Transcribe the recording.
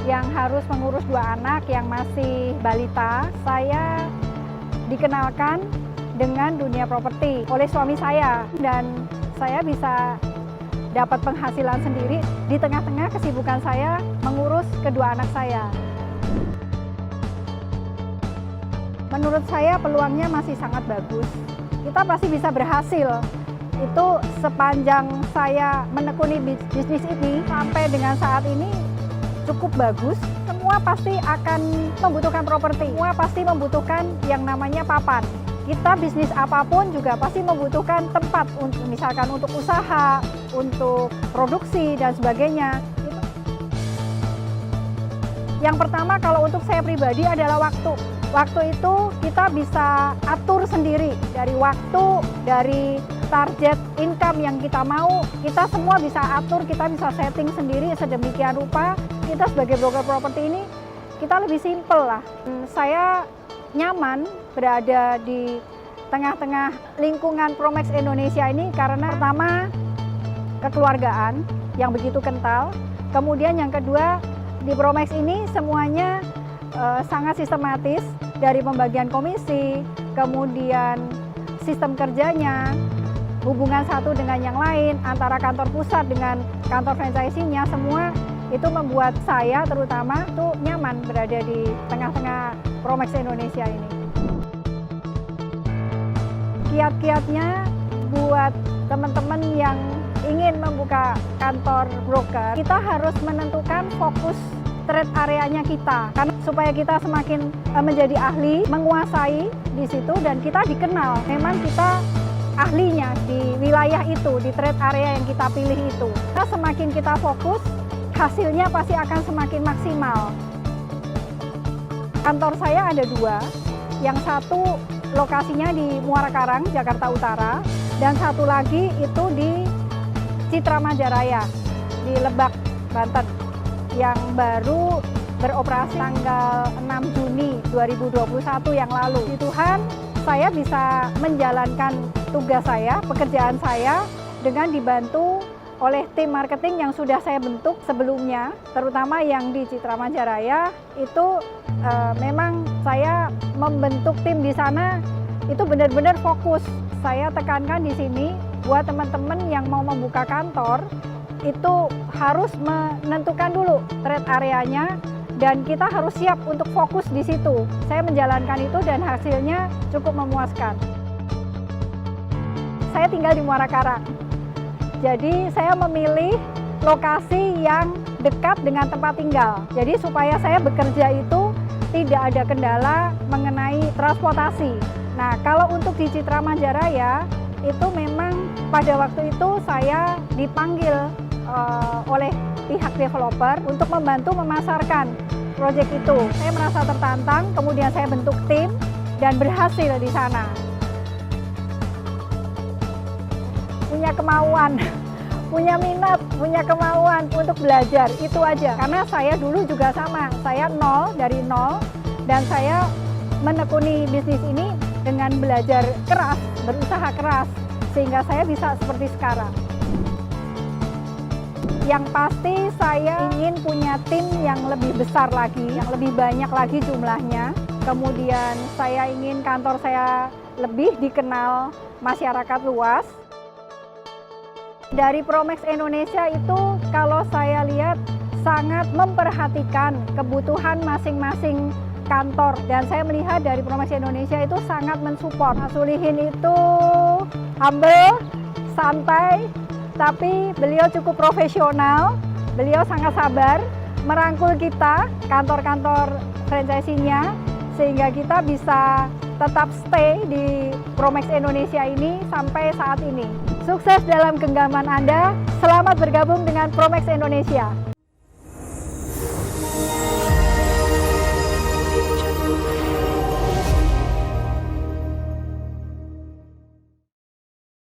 yang harus mengurus 2 anak yang masih balita. Saya dikenalkan dengan dunia properti oleh suami saya dan saya bisa dapat penghasilan sendiri di tengah-tengah kesibukan saya mengurus kedua anak saya. Menurut saya peluangnya masih sangat bagus. Kita pasti bisa berhasil. Itu sepanjang saya menekuni bisnis ini sampai dengan saat ini cukup bagus. Semua pasti akan membutuhkan properti. Semua pasti membutuhkan yang namanya papan. Kita bisnis apapun juga pasti membutuhkan tempat, misalkan untuk usaha, untuk produksi dan sebagainya. Yang pertama kalau untuk saya pribadi adalah waktu. Waktu itu kita bisa atur sendiri dari waktu, dari target income yang kita mau, kita semua bisa atur, kita bisa setting sendiri sedemikian rupa. Kita sebagai broker properti ini, kita lebih simpel lah. Saya nyaman berada di tengah-tengah lingkungan Promax Indonesia ini karena pertama, kekeluargaan yang begitu kental. Kemudian yang kedua, di Promax ini semuanya sangat sistematis. Dari pembagian komisi, kemudian sistem kerjanya, hubungan satu dengan yang lain, antara kantor pusat dengan kantor franchising-nya, semua itu membuat saya terutama tuh nyaman berada di tengah-tengah Promax Indonesia ini. Kiat-kiatnya buat teman-teman yang ingin membuka kantor broker, kita harus menentukan fokus trade areanya kita, karena supaya kita semakin menjadi ahli, menguasai di situ dan kita dikenal. Memang kita ahlinya di wilayah itu, di trade area yang kita pilih itu. Nah, semakin kita fokus, hasilnya pasti akan semakin maksimal. Kantor saya ada 2, yang satu lokasinya di Muara Karang, Jakarta Utara, dan satu lagi itu di Citra Majaraya, di Lebak, Banten, yang baru beroperasi tanggal 6 Juni 2021 yang lalu. Di Tuhan, saya bisa menjalankan tugas saya, pekerjaan saya dengan dibantu oleh tim marketing yang sudah saya bentuk sebelumnya, terutama yang di Citra Majaraya. Itu memang saya membentuk tim di sana itu benar-benar fokus. Saya tekankan di sini buat teman-teman yang mau membuka kantor, itu harus menentukan dulu trade areanya dan kita harus siap untuk fokus di situ. Saya menjalankan itu dan hasilnya cukup memuaskan. Saya tinggal di Muara Karang. Jadi saya memilih lokasi yang dekat dengan tempat tinggal. Jadi supaya saya bekerja itu tidak ada kendala mengenai transportasi. Nah, kalau untuk di Citra Majaraya itu memang pada waktu itu saya dipanggil oleh pihak developer untuk membantu memasarkan proyek itu. Saya merasa tertantang, kemudian saya bentuk tim dan berhasil di sana. Punya kemauan, punya minat, punya kemauan untuk belajar, itu aja. Karena saya dulu juga sama, saya dari nol, dan saya menekuni bisnis ini dengan belajar keras, berusaha keras, sehingga saya bisa seperti sekarang. Yang pasti saya ingin punya tim yang lebih besar lagi, yang lebih banyak lagi jumlahnya. Kemudian saya ingin kantor saya lebih dikenal masyarakat luas. Dari Promax Indonesia itu kalau saya lihat sangat memperhatikan kebutuhan masing-masing kantor. Dan saya melihat dari Promax Indonesia itu sangat mensupport. Mas Sulihin itu humble, santai, tapi beliau cukup profesional, beliau sangat sabar merangkul kita, kantor-kantor franchising-nya, sehingga kita bisa tetap stay di Promax Indonesia ini sampai saat ini. Sukses dalam genggaman Anda, selamat bergabung dengan Promax Indonesia.